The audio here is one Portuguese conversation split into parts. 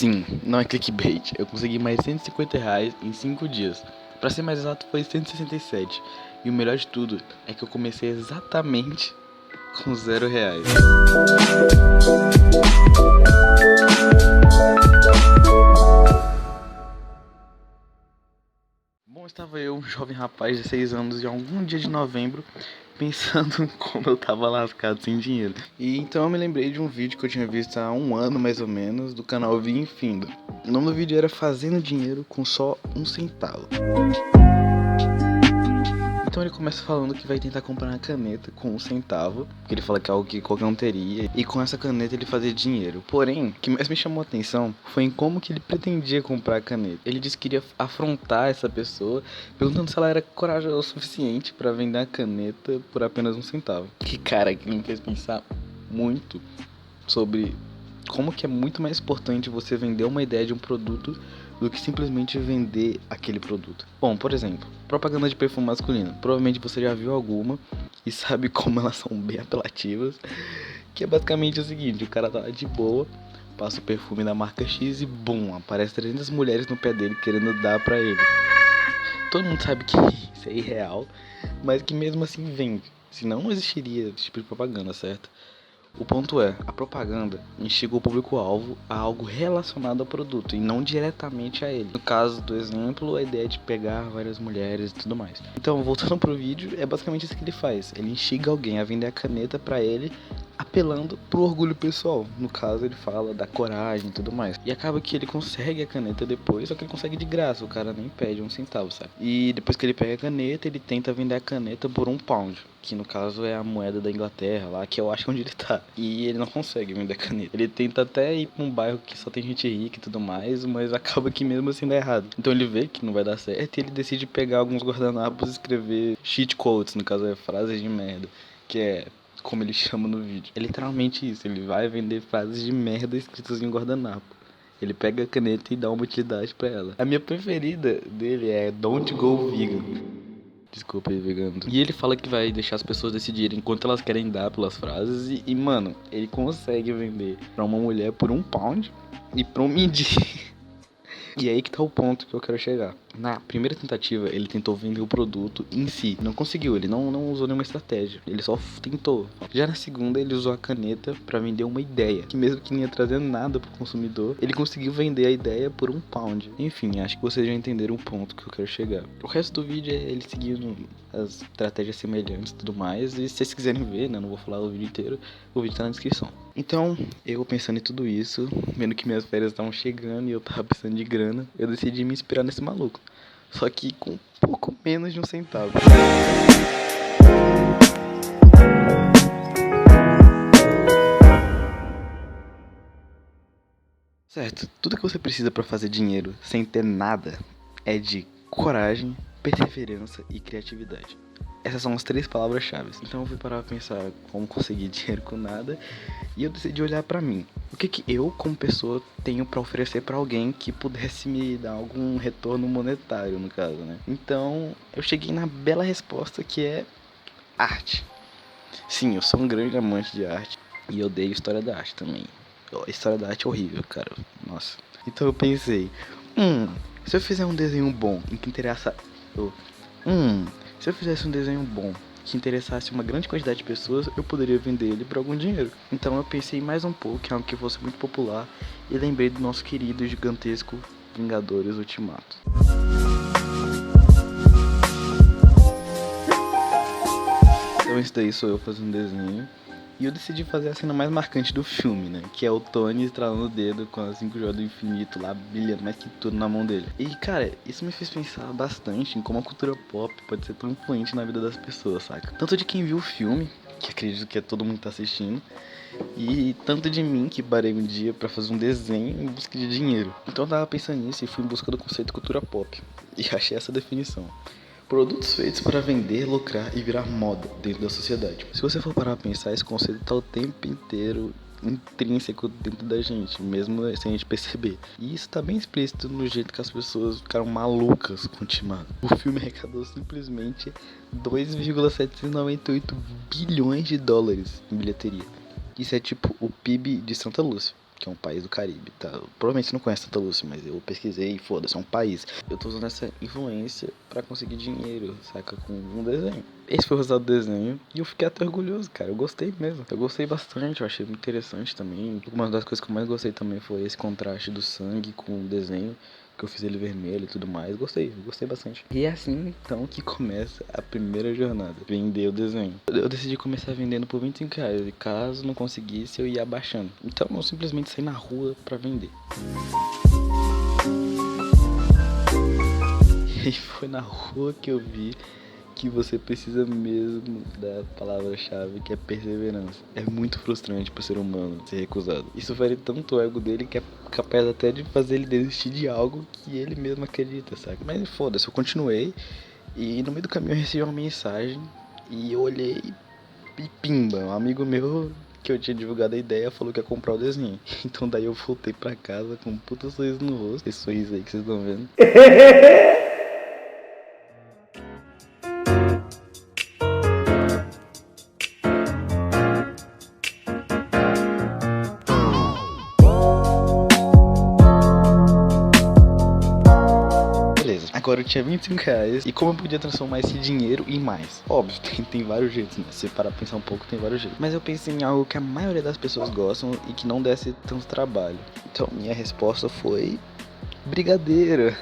Sim, não é clickbait. Eu consegui mais R$ 150 em 5 dias. Pra ser mais exato, foi 167. E o melhor de tudo é que eu comecei exatamente com R$ 0. Bom, estava eu, um jovem rapaz de 6 anos, em algum dia de novembro, pensando em como eu tava lascado sem dinheiro. E então eu me lembrei de um vídeo que eu tinha visto há um ano mais ou menos, do canal Vinho e Findo. O nome do vídeo era Fazendo Dinheiro com só um centavo. Então ele começa falando que vai tentar comprar uma caneta com um centavo, que ele fala que é algo que qualquer um teria, e com essa caneta ele fazer dinheiro. Porém, o que mais me chamou a atenção foi em como que ele pretendia comprar a caneta. Ele disse que iria afrontar essa pessoa, perguntando se ela era corajosa o suficiente para vender a caneta por apenas um centavo. Que cara, que me fez pensar muito sobre como que é muito mais importante você vender uma ideia de um produto do que simplesmente vender aquele produto. Bom, por exemplo, propaganda de perfume masculino. Provavelmente você já viu alguma e sabe como elas são bem apelativas. Que é basicamente o seguinte, o cara tá lá de boa, passa o perfume da marca X e bum, aparece 300 mulheres no pé dele querendo dar pra ele. Todo mundo sabe que isso é irreal, mas que mesmo assim vende. Senão não existiria esse tipo de propaganda, certo? O ponto é, a propaganda instiga o público-alvo a algo relacionado ao produto e não diretamente a ele. No caso do exemplo, a ideia de pegar várias mulheres e tudo mais. Então, voltando pro vídeo, é basicamente isso que ele faz. Ele instiga alguém a vender a caneta pra ele, apelando pro orgulho pessoal. No caso, ele fala da coragem e tudo mais. E acaba que ele consegue a caneta depois, só que ele consegue de graça, o cara nem pede um centavo, sabe? E depois que ele pega a caneta, ele tenta vender a caneta por £1, que no caso é a moeda da Inglaterra lá, que eu acho que é onde ele tá. E ele não consegue vender a caneta. Ele tenta até ir pra um bairro que só tem gente rica e tudo mais, mas acaba que mesmo assim dá errado. Então ele vê que não vai dar certo e ele decide pegar alguns guardanapos e escrever cheat quotes, no caso é frases de merda, que é como ele chama no vídeo. É literalmente isso, ele vai vender frases de merda escritas em um guardanapo. Ele pega a caneta e dá uma utilidade pra ela. A minha preferida dele é Don't Go Vegan. Desculpa aí, vegano. E ele fala que vai deixar as pessoas decidirem quanto elas querem dar pelas frases. Mano, ele consegue vender pra uma mulher por £1 e pra um mendigo. E aí que tá o ponto que eu quero chegar. Na primeira tentativa, ele tentou vender o produto em si. Não conseguiu, ele não usou nenhuma estratégia. Ele só tentou. Já na segunda, ele usou a caneta pra vender uma ideia. Que mesmo que não ia trazer nada pro consumidor, ele conseguiu vender a ideia por £1. Enfim, acho que vocês já entenderam o ponto que eu quero chegar. O resto do vídeo é ele seguindo as estratégias semelhantes e tudo mais. E se vocês quiserem ver, né, não vou falar o vídeo inteiro, o vídeo tá na descrição. Então, eu pensando em tudo isso, vendo que minhas férias estavam chegando e eu tava precisando de grana, eu decidi me inspirar nesse maluco. Só que com pouco menos de um centavo. Certo, tudo que você precisa pra fazer dinheiro sem ter nada é de coragem, perseverança e criatividade. Essas são as 3 palavras-chave. Então eu fui parar pra pensar como conseguir dinheiro com nada e eu decidi olhar pra mim. O que eu, como pessoa, tenho pra oferecer pra alguém que pudesse me dar algum retorno monetário, no caso, né? Então eu cheguei na bela resposta que é arte. Sim, eu sou um grande amante de arte e eu odeio história da arte também. A história da arte é horrível, cara. Nossa. Então eu pensei, se eu fizer um desenho bom em que interessa... se eu fizesse um desenho bom que interessasse uma grande quantidade de pessoas, eu poderia vender ele por algum dinheiro. Então eu pensei mais um pouco em algo que fosse muito popular e lembrei do nosso querido e gigantesco Vingadores Ultimato. Então esse daí sou eu fazendo um desenho. E eu decidi fazer a cena mais marcante do filme, né? Que é o Tony estralando o dedo com as 5 joias do infinito lá, brilhando mais que tudo na mão dele. E, cara, isso me fez pensar bastante em como a cultura pop pode ser tão influente na vida das pessoas, saca? Tanto de quem viu o filme, que acredito que todo mundo tá assistindo, e tanto de mim, que parei um dia pra fazer um desenho em busca de dinheiro. Então eu tava pensando nisso e fui em busca do conceito cultura pop. E achei essa definição. Produtos feitos para vender, lucrar e virar moda dentro da sociedade. Se você for parar pra pensar, esse conceito tá o tempo inteiro intrínseco dentro da gente, mesmo sem a gente perceber. E isso tá bem explícito no jeito que as pessoas ficaram malucas com o Ultimato. O filme arrecadou simplesmente 2,798 bilhões de dólares em bilheteria. Isso é tipo o PIB de Santa Lúcia. que é um país do Caribe, tá? Provavelmente você não conhece Santa Lúcia, mas eu pesquisei e foda-se, é um país. Eu tô usando essa influência pra conseguir dinheiro, saca? Com um desenho. Esse foi o resultado do desenho e eu fiquei até orgulhoso, cara. Eu gostei mesmo. Eu gostei bastante, eu achei muito interessante também. Uma das coisas que eu mais gostei também foi esse contraste do sangue com o desenho, que eu fiz ele vermelho e tudo mais. Eu gostei bastante. E é assim, então, que começa a primeira jornada. Vender o desenho. Eu decidi começar vendendo por R$ 25. E caso não conseguisse, eu ia abaixando. Então, eu simplesmente saí na rua pra vender. E foi na rua que eu vi que você precisa mesmo da palavra-chave, que é perseverança. É muito frustrante pro ser humano ser recusado. Isso fere tanto o ego dele que é capaz até de fazer ele desistir de algo que ele mesmo acredita, sabe? Mas foda-se, eu continuei e no meio do caminho eu recebi uma mensagem e eu olhei e pimba, um amigo meu que eu tinha divulgado a ideia falou que ia comprar o desenho. Então daí eu voltei pra casa com um puta sorriso no rosto, esse sorriso aí que vocês estão vendo. Agora eu tinha R$ 25 e como eu podia transformar esse dinheiro em mais? Óbvio, tem vários jeitos, né? Se parar pra pensar um pouco, tem vários jeitos. Mas eu pensei em algo que a maioria das pessoas gostam e que não desse tanto trabalho. Então minha resposta foi brigadeiro.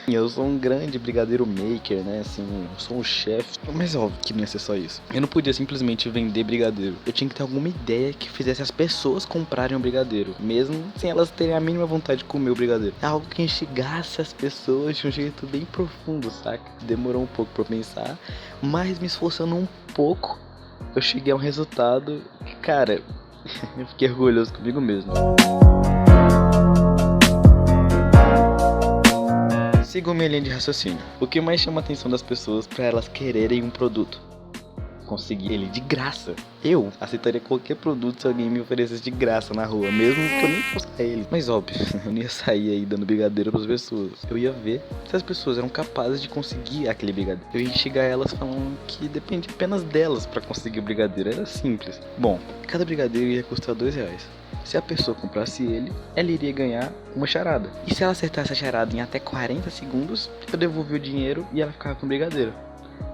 Eu sou um grande brigadeiro maker, né? Assim, eu sou um chefe. Mas óbvio que não ia ser só isso. Eu não podia simplesmente vender brigadeiro. Eu tinha que ter alguma ideia que fizesse as pessoas comprarem um brigadeiro, mesmo sem elas terem a mínima vontade de comer o brigadeiro. Algo que instigasse as pessoas de um jeito bem profundo, saca? Demorou um pouco pra eu pensar, mas me esforçando um pouco, eu cheguei a um resultado que, cara, eu fiquei orgulhoso comigo mesmo. Sigam minha linha de raciocínio. O que mais chama a atenção das pessoas para elas quererem um produto? Conseguir ele de graça. Eu aceitaria qualquer produto se alguém me oferecesse de graça na rua, mesmo que eu nem fosse ele. Mas óbvio, eu não ia sair aí dando brigadeiro pras pessoas. Eu ia ver se as pessoas eram capazes de conseguir aquele brigadeiro. Eu ia chegar a elas falando que depende apenas delas para conseguir o brigadeiro. Era simples. Bom, cada brigadeiro ia custar R$ 2. Se a pessoa comprasse ele, ela iria ganhar uma charada. E se ela acertasse a charada em até 40 segundos, eu devolvi o dinheiro e ela ficava com o brigadeiro.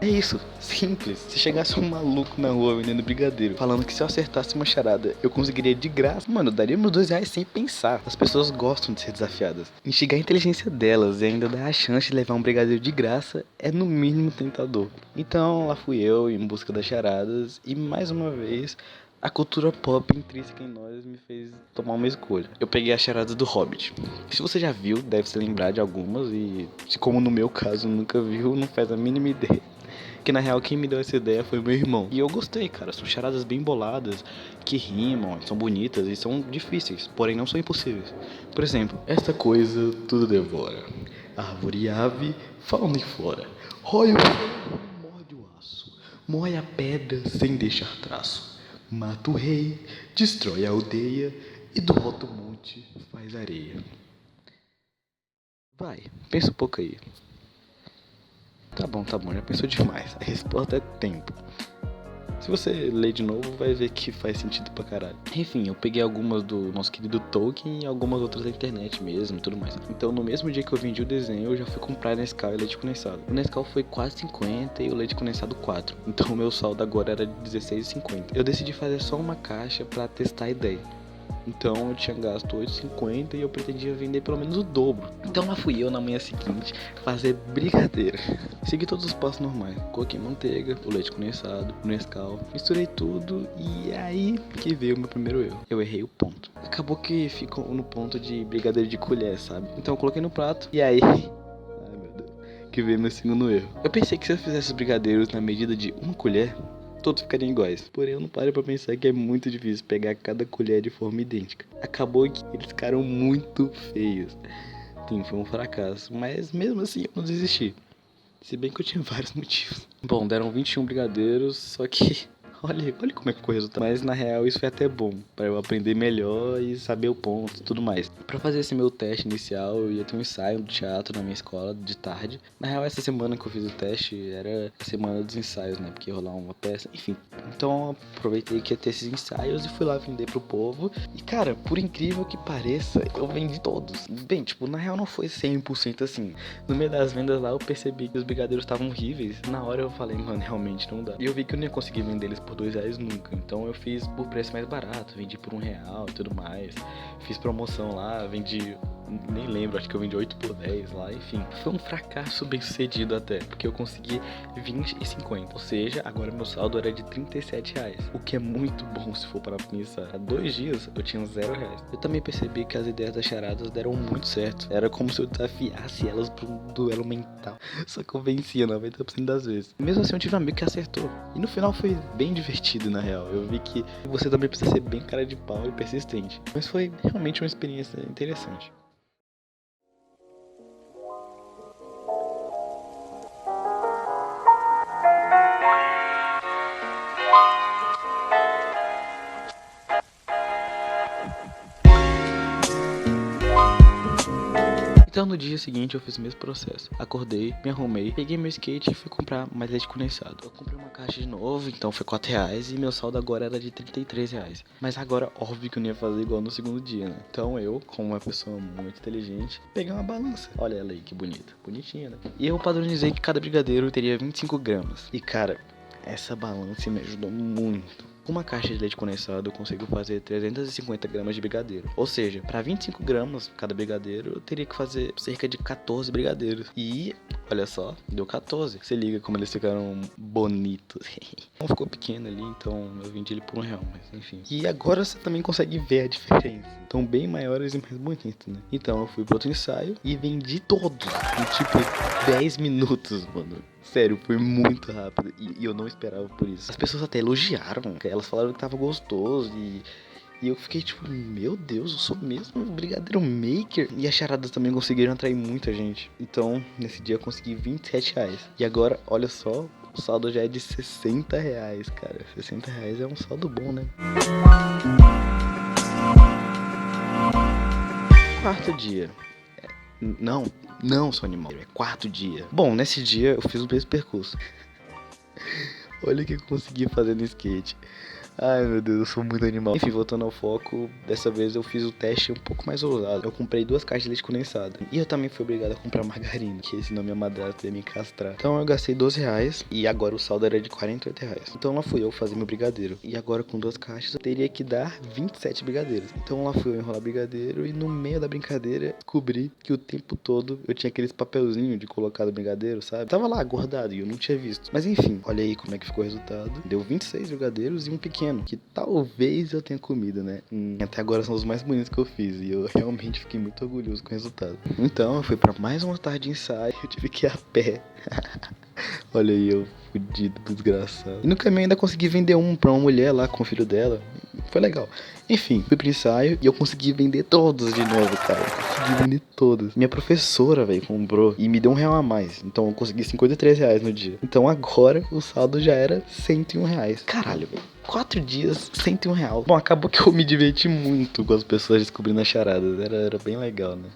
É isso, simples. Se chegasse um maluco na rua vendendo brigadeiro, falando que se eu acertasse uma charada eu conseguiria de graça, mano, eu daria meus R$ 2 sem pensar. As pessoas gostam de ser desafiadas. Instigar a inteligência delas e ainda dar a chance de levar um brigadeiro de graça é no mínimo tentador. Então lá fui eu em busca das charadas e mais uma vez a cultura pop intrínseca em nós me fez tomar uma escolha. Eu peguei as charadas do Hobbit. Se você já viu, deve se lembrar de algumas e se como no meu caso nunca viu, não faz a mínima ideia. Que na real quem me deu essa ideia foi meu irmão. E eu gostei, cara. São charadas bem boladas, que rimam, são bonitas e são difíceis, porém não são impossíveis. Por exemplo, esta coisa tudo devora. Árvore e ave, fauna e flora. Rói o fogo, morde o aço. Mói a pedra sem deixar traço. Mata o rei, destrói a aldeia e do alto monte faz areia. Vai, pensa um pouco aí. Tá bom, já pensou demais. A resposta é tempo. Se você ler de novo, vai ver que faz sentido pra caralho. Enfim, eu peguei algumas do nosso querido Tolkien e algumas outras da internet mesmo e tudo mais. Então, no mesmo dia que eu vendi o desenho, eu já fui comprar Nescau e leite condensado. O Nescau foi quase 50 e o leite condensado 4. Então, o meu saldo agora era de 16,50. Eu decidi fazer só uma caixa pra testar a ideia. Então eu tinha gasto 8,50 e eu pretendia vender pelo menos o dobro. Então lá fui eu na manhã seguinte fazer brigadeiro. Segui todos os passos normais. Coloquei manteiga, o leite condensado, o Nescau, misturei tudo e aí que veio o meu primeiro erro. Eu errei o ponto. Acabou que ficou no ponto de brigadeiro de colher, sabe? Então eu coloquei no prato e aí... Ai meu Deus. Que veio meu segundo erro. Eu pensei que se eu fizesse os brigadeiros na medida de uma colher... todos ficariam iguais. Porém, eu não parei pra pensar que é muito difícil pegar cada colher de forma idêntica. Acabou que eles ficaram muito feios. Sim, foi um fracasso. Mas mesmo assim eu não desisti. Se bem que eu tinha vários motivos. Bom, deram 21 brigadeiros, só que Olha como é que ficou o resultado. Mas na real isso foi até bom, pra eu aprender melhor e saber o ponto e tudo mais. Pra fazer esse meu teste inicial, eu ia ter um ensaio de teatro na minha escola de tarde. Na real, essa semana que eu fiz o teste era a semana dos ensaios, né? Porque ia rolar uma peça, enfim. Então eu aproveitei que ia ter esses ensaios e fui lá vender pro povo. E cara, por incrível que pareça, eu vendi todos. Bem, tipo, na real não foi 100% assim. No meio das vendas lá eu percebi que os brigadeiros estavam horríveis. Na hora eu falei, mano, realmente não dá. E eu vi que eu não ia conseguir vender eles por R$2 nunca. Então eu fiz por preço mais barato, vendi por R$1 e tudo mais. Fiz promoção lá, vendi, nem lembro, acho que eu vendi 8 por 10 lá, enfim. Foi um fracasso bem sucedido até, porque eu consegui 20 e 50. Ou seja, agora meu saldo era de R$37, o que é muito bom se for para pensar. Há 2 dias eu tinha R$0. Eu também percebi que as ideias das charadas deram muito certo. Era como se eu desafiasse elas para um duelo mental. Só que eu vencia 90% das vezes. Mesmo assim eu tive um amigo que acertou. E no final foi bem divertido na real. Eu vi que você também precisa ser bem cara de pau e persistente. Mas foi realmente uma experiência interessante. Então no dia seguinte eu fiz o mesmo processo. Acordei, me arrumei, peguei meu skate e fui comprar mais leite condensado. Eu comprei uma caixa de novo, então foi R$4 e meu saldo agora era de R$33. Mas agora, óbvio que eu não ia fazer igual no segundo dia, né? Então eu, como uma pessoa muito inteligente, peguei uma balança. Olha ela aí, que bonita. Bonitinha, né? E eu padronizei que cada brigadeiro teria 25 gramas. E cara, essa balança me ajudou muito. Com uma caixa de leite condensado eu consigo fazer 350 gramas de brigadeiro. Ou seja, para 25 gramas cada brigadeiro eu teria que fazer cerca de 14 brigadeiros. E olha só, deu 14. Você liga como eles ficaram bonitos. Não ficou pequeno ali, então eu vendi ele por R$1, mas enfim. E agora você também consegue ver a diferença. Estão bem maiores e mais bonitos, né? Então eu fui pro outro ensaio e vendi todos em tipo 10 minutos, mano. Sério, foi muito rápido e eu não esperava por isso. As pessoas até elogiaram, elas falaram que tava gostoso e eu fiquei tipo, meu Deus, eu sou mesmo um brigadeiro maker. E as charadas também conseguiram atrair muita gente. Então, nesse dia eu consegui R$27. E agora, olha só, o saldo já é de R$60, cara. R$60 é um saldo bom, né? Quarto dia. Não, seu animal. É quarto dia. Bom, nesse dia eu fiz o mesmo percurso. Olha o que eu consegui fazer no skate. Ai meu Deus, eu sou muito animal. Enfim, voltando ao foco, dessa vez eu fiz o teste um pouco mais ousado. Eu comprei 2 caixas de leite condensado. E eu também fui obrigado a comprar margarina, que senão minha madrasta ia me castrar. Então eu gastei R$12 e agora o saldo era de R$48. Então lá fui eu fazer meu brigadeiro. E agora com 2 caixas eu teria que dar 27 brigadeiros. Então lá fui eu enrolar brigadeiro e no meio da brincadeira descobri que o tempo todo eu tinha aqueles papelzinhos de colocar no brigadeiro, sabe? Tava lá guardado e eu não tinha visto. Mas enfim, olha aí como é que ficou o resultado. Deu 26 brigadeiros e um pequeno, que talvez eu tenha comido, né? Até agora são os mais bonitos que eu fiz e eu realmente fiquei muito orgulhoso com o resultado. Então eu fui pra mais uma tarde de ensaio, eu tive que ir a pé. Olha aí, eu fudido, desgraçado. E no caminho ainda consegui vender um pra uma mulher lá com o filho dela. Foi legal. Enfim, fui pro ensaio e eu consegui vender todos de novo, cara. Eu consegui vender todos. Minha professora, velho, comprou e me deu R$1 a mais. Então eu consegui R$53 no dia. Então agora o saldo já era R$101. Caralho, velho. 4 dias, R$101. Bom, acabou que eu me diverti muito com as pessoas descobrindo as charadas. Era bem legal, né?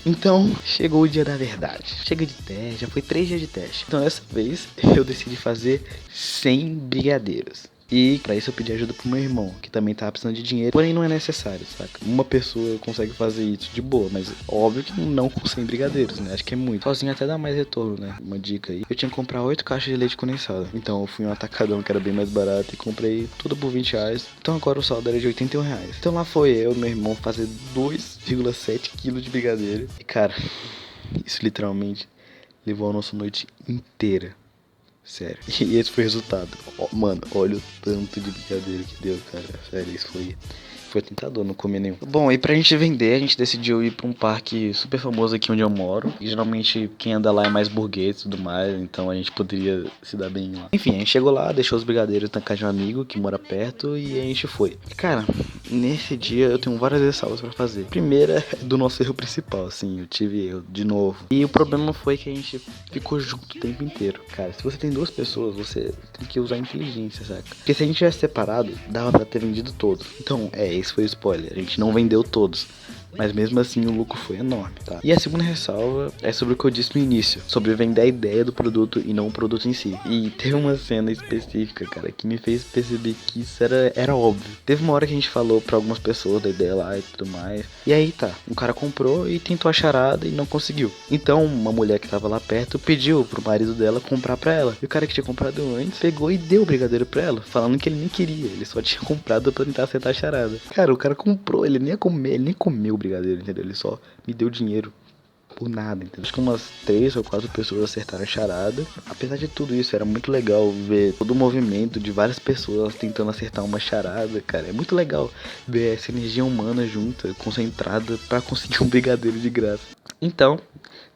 Então, chegou o dia da verdade. Chega de teste, já foi 3 dias de teste. Então, dessa vez, eu decidi fazer 100 brigadeiros. E pra isso eu pedi ajuda pro meu irmão, que também tava precisando de dinheiro, porém não é necessário, saca? Uma pessoa consegue fazer isso de boa, mas óbvio que não com 100 brigadeiros, né? Acho que é muito. Sozinho até dá mais retorno, né? Uma dica aí. Eu tinha que comprar 8 caixas de leite condensado. Então eu fui em um atacadão que era bem mais barato e comprei tudo por R$20. Então agora o saldo era de R$81. Então lá foi eu e meu irmão fazer 2,7 kg de brigadeiro. E cara, isso literalmente levou a nossa noite inteira. Sério. E esse foi o resultado. Mano, olha o tanto de brigadeiro que deu, cara. Sério, isso foi Foi tentador não comer nenhum. Bom, e pra gente vender, a gente decidiu ir pra um parque super famoso aqui onde eu moro. E geralmente quem anda lá é mais burguês e tudo mais, então a gente poderia se dar bem lá. Enfim, a gente chegou lá, deixou os brigadeiros na casa de um amigo que mora perto e a gente foi. Cara, nesse dia eu tenho várias ressalvas pra fazer. Primeira é do nosso erro principal, assim, eu tive erro de novo. E o problema foi que a gente ficou junto o tempo inteiro. Cara, se você tem duas pessoas, você tem que usar inteligência, saca? Porque se a gente tivesse separado, dava pra ter vendido todos. Então, esse foi o spoiler. A gente não vendeu todos. Mas mesmo assim o lucro foi enorme, tá? E a segunda ressalva é sobre o que eu disse no início, sobre vender a ideia do produto e não o produto em si. E teve uma cena específica, cara, que me fez perceber que isso era óbvio. Teve uma hora que a gente falou pra algumas pessoas da ideia lá e tudo mais. E aí tá, um cara comprou e tentou a charada e não conseguiu. Então uma mulher que tava lá perto pediu pro marido dela comprar pra ela. E o cara que tinha comprado antes pegou e deu o brigadeiro pra ela, falando que ele nem queria, ele só tinha comprado pra tentar acertar a charada. Cara, o cara comprou, ele nem ia comer, ele nem comeu o brigadeiro, entendeu? Ele só me deu dinheiro por nada, entendeu? Acho que umas 3 ou 4 pessoas acertaram a charada. Apesar de tudo isso, era muito legal ver todo o movimento de várias pessoas tentando acertar uma charada, cara. É muito legal ver essa energia humana junta, concentrada, pra conseguir um brigadeiro de graça. Então,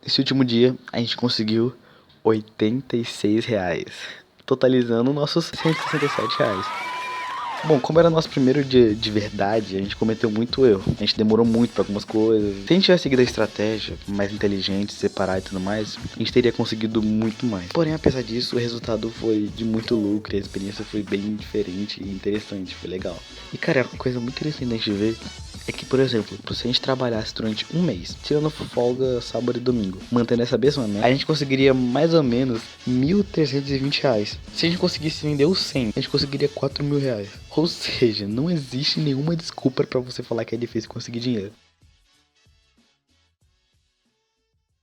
nesse último dia, a gente conseguiu R$ 86, totalizando nossos R$ 167. Bom, como era nosso primeiro dia de verdade, a gente cometeu muito erro. A gente demorou muito pra algumas coisas. Se a gente tivesse seguido a estratégia mais inteligente, separar e tudo mais, a gente teria conseguido muito mais. Porém, apesar disso, o resultado foi de muito lucro e a experiência foi bem diferente e interessante, foi legal. E cara, uma coisa muito interessante da gente ver é que, por exemplo, se a gente trabalhasse durante um mês, tirando folga sábado e domingo, mantendo essa mesma meta, a gente conseguiria mais ou menos R$ 1.320. Se a gente conseguisse vender os 100, a gente conseguiria R$ 4.000. Ou seja, não existe nenhuma desculpa pra você falar que é difícil conseguir dinheiro.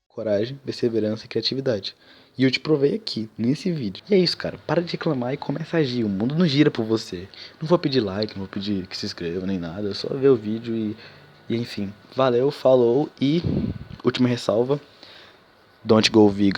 Coragem, perseverança e criatividade. E eu te provei aqui, nesse vídeo. E é isso, cara. Para de reclamar e começa a agir. O mundo não gira por você. Não vou pedir like, não vou pedir que se inscreva nem nada. É só ver o vídeo e enfim. Valeu, falou e última ressalva. Don't go vegan.